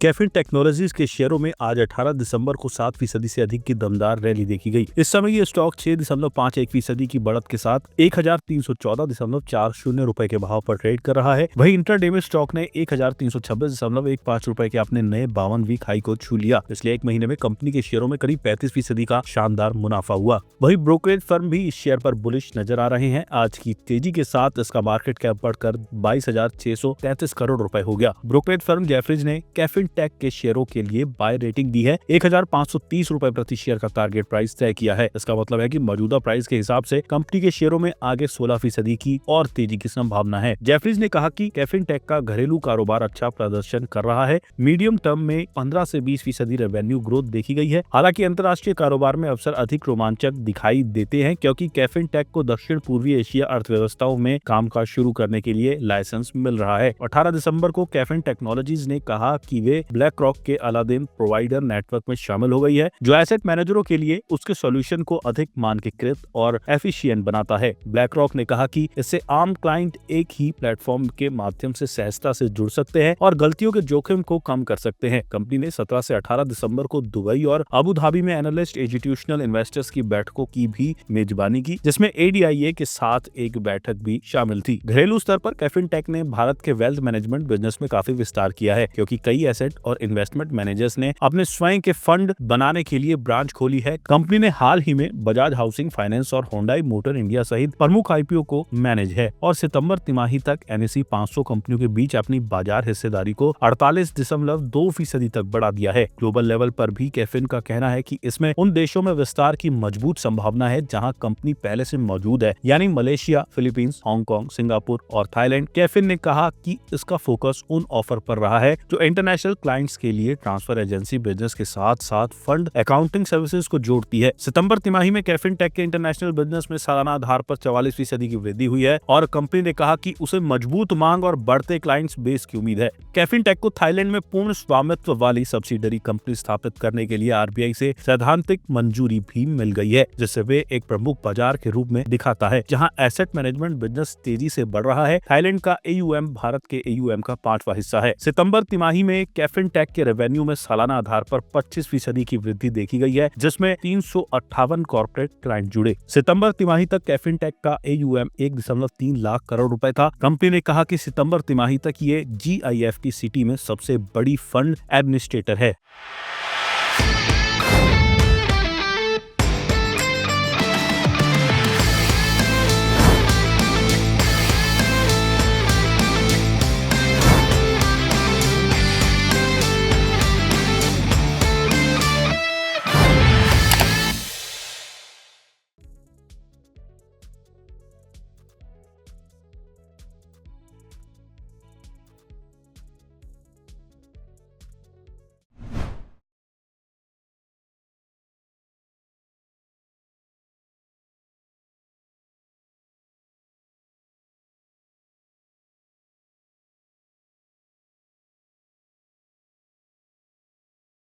Caffeine technologies के शेयरों में आज 18 दिसंबर को 7% से अधिक की दमदार रैली देखी गई। इस समय ये स्टॉक 6.51% की बढ़त के साथ 1314.40 रुपए के भाव पर ट्रेड कर रहा है। वहीं इंट्राडे में स्टॉक ने 1326.15 रुपए के अपने नए 52 वीक हाई को छू लिया। पिछले एक महीने में कंपनी के शेयरों में करीब 35% का शानदार मुनाफा हुआ। वहीं ब्रोकरेज फर्म भी इस शेयर पर बुलिश नजर आ रहे हैं। आज की तेजी के साथ इसका मार्केट कैप बढ़कर 22,633 करोड़ रुपए हो गया। ब्रोकरेज फर्म जेफरीज ने कैफिन टेक के शेयरों के लिए बाय रेटिंग दी है। 1,530 रुपए प्रति शेयर का टारगेट प्राइस तय किया है। इसका मतलब है कि मौजूदा प्राइस के हिसाब से कंपनी के शेयरों में आगे 16% की और तेजी की संभावना है। जेफरीज ने कहा कि कैफिन टेक का घरेलू कारोबार अच्छा प्रदर्शन कर रहा है। मीडियम टर्म में 15 से 20% रेवेन्यू ग्रोथ देखी गई है। हालांकि अंतर्राष्ट्रीय कारोबार में अवसर अधिक रोमांचक दिखाई देते हैं, क्योंकि कैफिन टेक को दक्षिण पूर्वी एशिया अर्थव्यवस्थाओं में कामकाज शुरू करने के लिए लाइसेंस मिल रहा है। 18 दिसंबर को कैफिन टेक्नोलॉजीज ने कहा कि वे ब्लैक रॉक के अलादीन प्रोवाइडर नेटवर्क में शामिल हो गई है, जो एसेट मैनेजरों के लिए उसके सॉल्यूशन को अधिक मानकीकृत और एफिशिएंट बनाता है। ब्लैक रॉक ने कहा कि इससे आम क्लाइंट एक ही प्लेटफॉर्म के माध्यम से सहजता से जुड़ सकते हैं और गलतियों के जोखिम को कम कर सकते हैं। कंपनी ने 17 से 18 दिसंबर को दुबई और अबू धाबी में एनालिस्ट इंस्टीट्यूशनल इन्वेस्टर्स की बैठकों की भी मेजबानी की, जिसमें ADIA के साथ एक बैठक भी शामिल थी। घरेलू स्तर पर कैफिन टेक ने भारत के वेल्थ मैनेजमेंट बिजनेस में काफी विस्तार किया है, क्योंकि कई एसेट और इन्वेस्टमेंट मैनेजर्स ने अपने स्वयं के फंड बनाने के लिए ब्रांच खोली है। कंपनी ने हाल ही में बजाज हाउसिंग फाइनेंस और होंडाई मोटर इंडिया सहित प्रमुख IPO को मैनेज है और सितंबर तिमाही तक NSE 500 कंपनियों के बीच अपनी बाजार हिस्सेदारी को 48.2% तक बढ़ा दिया है। ग्लोबल लेवल पर भी कैफिन का कहना है कि इसमें उन देशों में विस्तार की मजबूत संभावना है जहां कंपनी पहले से मौजूद है, यानी मलेशिया, फिलीपींस, हांगकांग, सिंगापुर और थाईलैंड। कैफिन ने कहा कि इसका फोकस उन ऑफर पर रहा है जो इंटरनेशनल क्लाइंट्स के लिए ट्रांसफर एजेंसी बिजनेस के साथ साथ फंड अकाउंटिंग सर्विसेज को जोड़ती है। सितंबर तिमाही में कैफिन टेक के इंटरनेशनल बिजनेस में सालाना आधार पर 44% की वृद्धि हुई है और कंपनी ने कहा कि उसे मजबूत मांग और बढ़ते क्लाइंट्स बेस की उम्मीद है। कैफिन टेक को थाईलैंड में पूर्ण स्वामित्व वाली सब्सिडरी कंपनी स्थापित करने के लिए RBI से सैद्धांतिक मंजूरी भी मिल गई है, जिससे वे एक प्रमुख बाजार के रूप में दिखाता है जहां एसेट मैनेजमेंट बिजनेस तेजी से बढ़ रहा है। थाईलैंड का AUM भारत के AUM का 5वां हिस्सा है। सितंबर तिमाही में कैफिन टेक के रेवेन्यू में सालाना आधार पर 25% की वृद्धि देखी गई है, जिसमें 358 कॉर्पोरेट क्लाइंट जुड़े। सितंबर तिमाही तक कैफिन टेक का AUM 1.3 लाख करोड़ रुपए था। कंपनी ने कहा कि सितंबर तिमाही तक ये GIFT सिटी में सबसे बड़ी फंड एडमिनिस्ट्रेटर है।